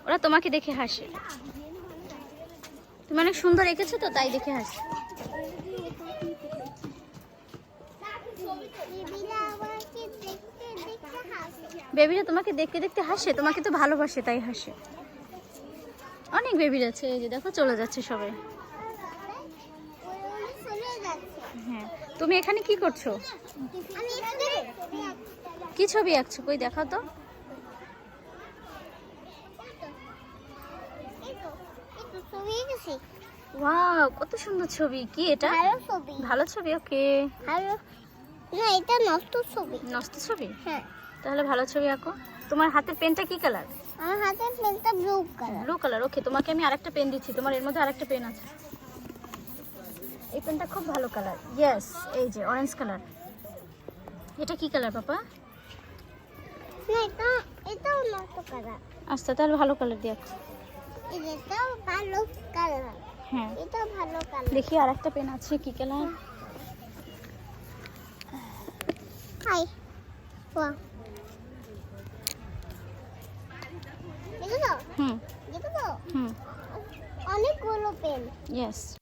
ওরা তোমাকে দেখে হাসে। তুমি অনেক সুন্দর এঁকেছো তো, তাই দেখে হাসে। বেবিরা তোমাকে দেখতে দেখতে হাসে, তোমাকে তো ভালোবাসে তাই হাসে। অনেক বেবির আছে, এই যে দেখো চলে যাচ্ছে সবাই। হ্যাঁ, তুমি এখানে কি করছো? কি ছবি আঁকছো? কই দেখাও তো। ওয়াও, কত সুন্দর ছবি। কি এটা? ভালো ছবি। ওকে, না এটা নষ্ট ছবি। নষ্ট ছবি? হ্যাঁ। তাহলে ভালো ছবি আঁকো। তোমার হাতের পেনটা কি কালার? আমার হাতের পেনটা blue colour. Blue colour. Okay, তোমাকে আমি আরেকটা পেন দিচ্ছি, তোমার এর মধ্যে আরেকটা পেন আছে। এই পেনটা খুব ভালো কালার। ইয়েস, এই যে অরেঞ্জ কালার। এটা কি কালার পাপা? না এটাও নষ্ট কালার। আচ্ছা, তাহলে ভালো কালার দিয়ে আঁকো। এটাও ভালো কালার। হ্যাঁ, এটা ভালো কালার। দেখি আরেকটা পেন আছে, কি কালার? হাই ওয়া দেখো তো হুম দেখো তো হুম, অনেকগুলো পেন। ইয়েস।